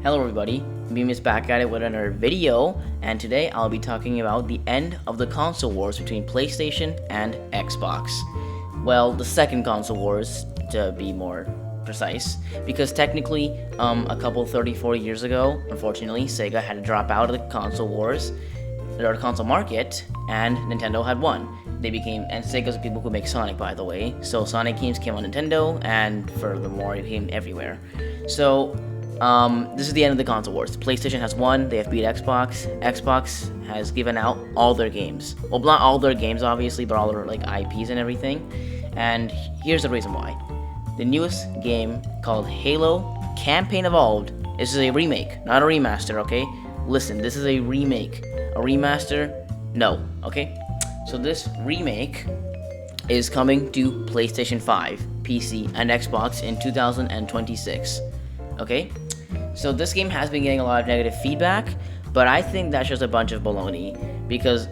Hello everybody, Beam is back at it with another video, and today I'll be talking about the end of the console wars between PlayStation and Xbox. Well, the second console wars, to be more precise, because technically, a couple 30-40 years ago, unfortunately, Sega had to drop out of the console wars, or the console market, and Nintendo had won. And Sega's the people who make Sonic, by the way, so Sonic games came on Nintendo, and furthermore, it came everywhere. So, this is the end of the console wars. PlayStation has won, they have beat Xbox. Xbox has given out all their games. Well, not all their games, obviously, but all their, IPs and everything. And here's the reason why. The newest game, called Halo Campaign Evolved, this is a remake, not a remaster, okay? Listen, this is a remake. A remaster? No, okay? So this remake is coming to PlayStation 5, PC, and Xbox in 2026. Okay? So this game has been getting a lot of negative feedback, but I think that's just a bunch of baloney, because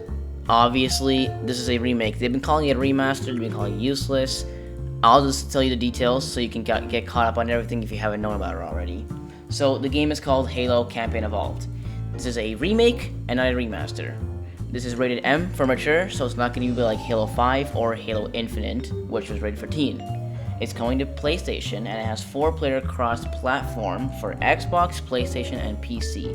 obviously this is a remake. They've been calling it a remaster, they've been calling it useless. I'll just tell you the details so you can get caught up on everything if you haven't known about it already. So the game is called Halo Campaign Evolved. This is a remake and not a remaster. This is rated M for mature, so it's not going to be like Halo 5 or Halo Infinite, which was rated for teen. It's coming to PlayStation, and it has 4-player cross-platform for Xbox, PlayStation, and PC.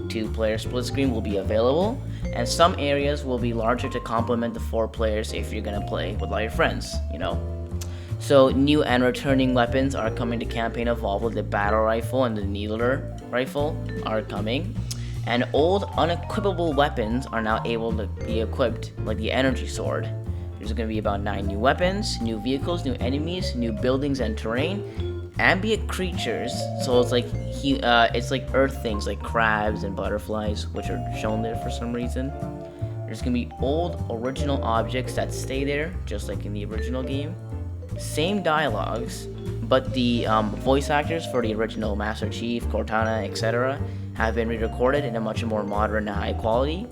2-player split screen will be available, and some areas will be larger to complement the 4 players if you're gonna play with all your friends, So new and returning weapons are coming to Campaign Evolved. The battle rifle and the needler rifle are coming. And old unequipable weapons are now able to be equipped, like the energy sword. There's going to be about 9 new weapons, new vehicles, new enemies, new buildings and terrain, ambient creatures. So it's like earth things like crabs and butterflies, which are shown there for some reason. There's going to be old original objects that stay there, just like in the original game. Same dialogues, but the voice actors for the original Master Chief, Cortana, etc. have been re-recorded in a much more modern and high quality.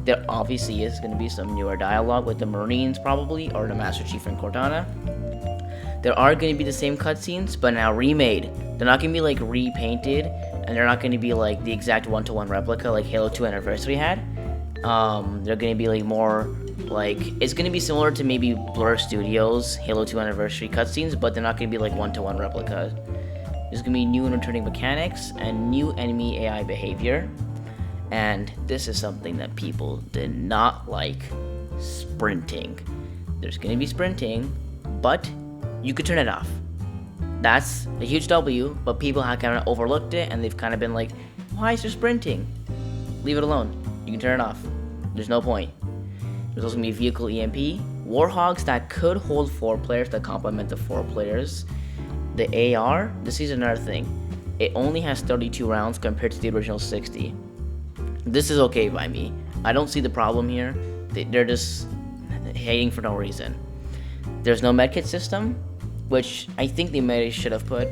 There obviously is going to be some newer dialogue with the Marines probably, or the Master Chief and Cortana. There are going to be the same cutscenes, but now remade. They're not going to be repainted, and they're not going to be like the exact one-to-one replica like Halo 2 Anniversary had. They're going to be more it's going to be similar to maybe Blur Studios Halo 2 Anniversary cutscenes, but they're not going to be one-to-one replica. There's going to be new and returning mechanics and new enemy AI behavior. And this is something that people did not like: sprinting. There's going to be sprinting, but you could turn it off. That's a huge W, but people have kind of overlooked it, and they've kind of been like, why is there sprinting? Leave it alone. You can turn it off. There's no point. There's also going to be vehicle EMP, Warhogs that could hold 4 players to complement the 4 players. The AR, this is another thing. It only has 32 rounds compared to the original 60. This is okay by me. I don't see the problem here. They're just hating for no reason. There's no medkit system, which I think they should have put.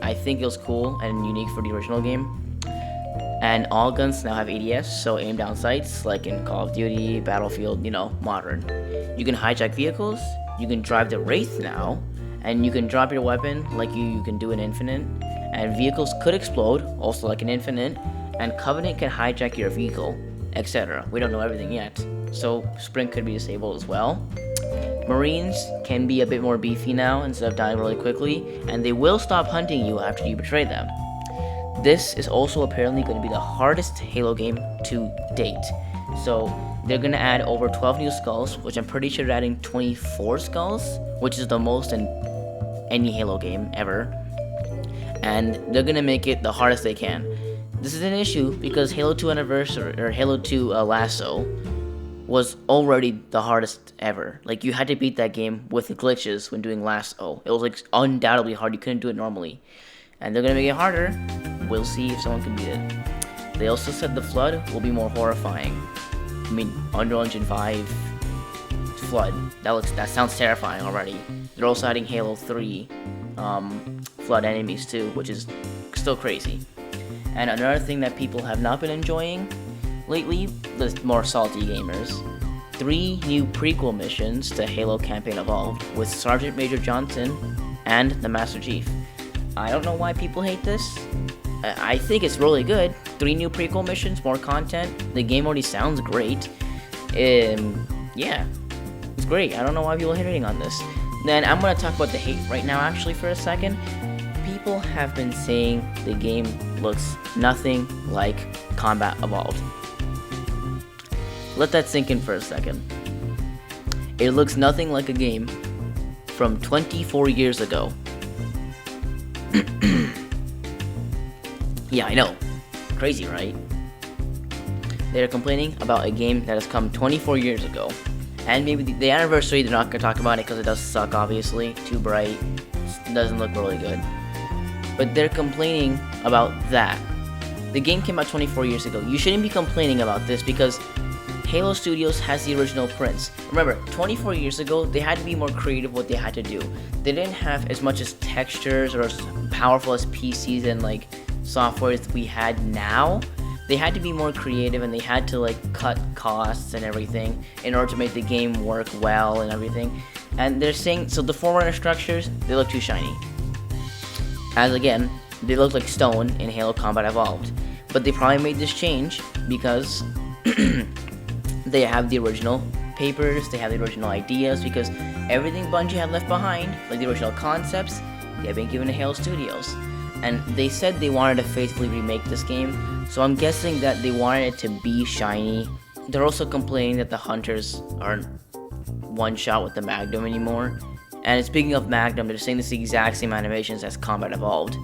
I think it was cool and unique for the original game. And all guns now have ADS, so aim down sights, like in Call of Duty, Battlefield, modern. You can hijack vehicles, you can drive the Wraith now, and you can drop your weapon like you can do in Infinite. And vehicles could explode, also like in Infinite, and Covenant can hijack your vehicle, etc. We don't know everything yet, so sprint could be disabled as well. Marines can be a bit more beefy now instead of dying really quickly, and they will stop hunting you after you betray them. This is also apparently going to be the hardest Halo game to date. So they're going to add over 12 new skulls, which I'm pretty sure they're adding 24 skulls, which is the most in any Halo game ever. And they're going to make it the hardest they can. This is an issue because Halo 2 Anniversary, or Halo 2 Lasso, was already the hardest ever. You had to beat that game with glitches when doing Lasso. It was undoubtedly hard. You couldn't do it normally. And they're going to make it harder. We'll see if someone can beat it. They also said the Flood will be more horrifying. I mean, Unreal Engine 5 Flood. That sounds terrifying already. They're also adding Halo 3 Flood enemies too, which is still crazy. And another thing that people have not been enjoying lately, the more salty gamers, 3 new prequel missions to Halo Campaign Evolved with Sergeant Major Johnson and the Master Chief. I don't know why people hate this. I think it's really good. 3 new prequel missions, more content. The game already sounds great. Yeah, it's great. I don't know why people are hating on this. Then I'm gonna talk about the hate right now, actually, for a second. People have been saying the game looks nothing like Combat Evolved. Let that sink in for a second. It looks nothing like a game from 24 years ago. Yeah, I know. Crazy, right? They're complaining about a game that has come 24 years ago. And maybe the anniversary, they're not going to talk about it because it does suck, obviously. Too bright. It doesn't look really good. But they're complaining about that. The game came out 24 years ago. You shouldn't be complaining about this because Halo Studios has the original prints. Remember, 24 years ago, they had to be more creative what they had to do. They didn't have as much as textures or as powerful as PCs and like software that we had now. They had to be more creative and they had to like cut costs and everything in order to make the game work well and everything. And they're saying, so the Forerunner structures, they look too shiny. As again, they look like stone in Halo Combat Evolved. But they probably made this change because they have the original papers, they have the original ideas, because everything Bungie had left behind, like the original concepts, they have been given to Halo Studios. And they said they wanted to faithfully remake this game, so I'm guessing that they wanted it to be shiny. They're also complaining that the hunters aren't one shot with the Magnum anymore. And speaking of Magnum, they're saying it's the exact same animations as Combat Evolved.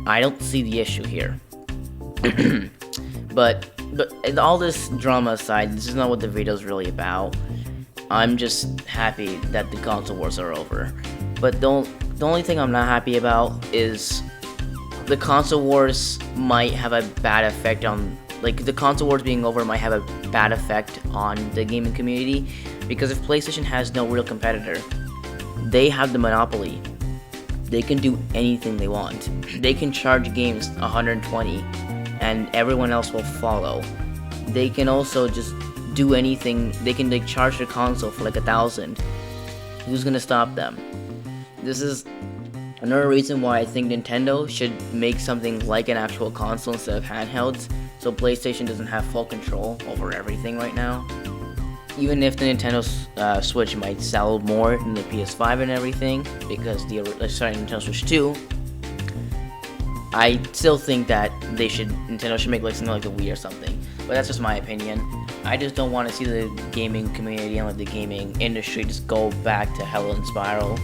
I don't see the issue here. But all this drama aside, this is not what the video is really about. I'm just happy that the console wars are over. But the only thing I'm not happy about is the console wars might have a bad effect on, like, the console wars being over might have a bad effect on the gaming community, because if PlayStation has no real competitor, they have the monopoly. They can do anything they want. They can charge games $120 and everyone else will follow. They can also just do anything. They can like charge their console for like $1,000. Who's gonna stop them? This is another reason why I think Nintendo should make something like an actual console instead of handhelds, so PlayStation doesn't have full control over everything right now. Even if the Nintendo Switch might sell more than the PS5 and everything, because Nintendo Switch 2, I still think that Nintendo should make like something like the Wii or something. But that's just my opinion. I just don't want to see the gaming community and like the gaming industry just go back to hell and spiral.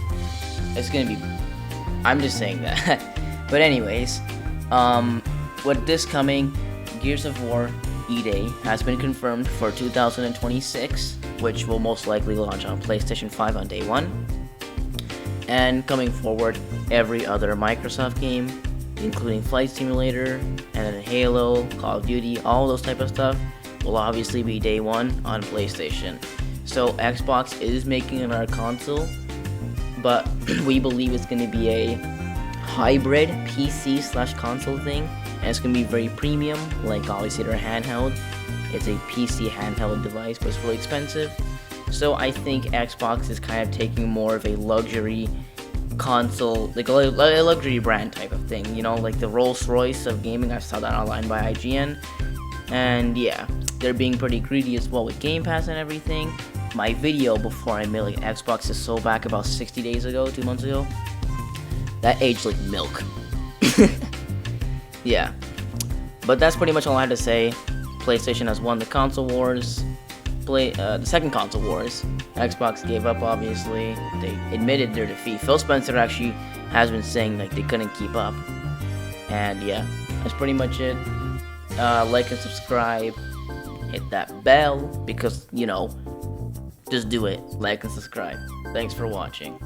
It's gonna be. I'm just saying that. But anyways, with this coming, Gears of War E-Day has been confirmed for 2026, which will most likely launch on PlayStation 5 on day 1. And coming forward, every other Microsoft game, including Flight Simulator, and then Halo, Call of Duty, all those type of stuff, will obviously be day 1 on PlayStation. So Xbox is making another console, but we believe it's going to be a hybrid PC/console thing, and it's going to be very premium, like obviously their handheld. It's a PC handheld device, but it's really expensive. So I think Xbox is kind of taking more of a luxury console, like a luxury brand type of thing, you know, like the Rolls-Royce of gaming. I saw that online by IGN. And yeah, they're being pretty greedy as well with Game Pass and everything. My video before I made like Xbox is so back about 60 days ago, 2 months ago. That aged like milk. Yeah. But that's pretty much all I had to say. PlayStation has won the console wars. The second console wars. Xbox gave up, obviously. They admitted their defeat. Phil Spencer actually has been saying like they couldn't keep up. And yeah, that's pretty much it. Like and subscribe. Hit that bell because, you know, just do it. Like and subscribe. Thanks for watching.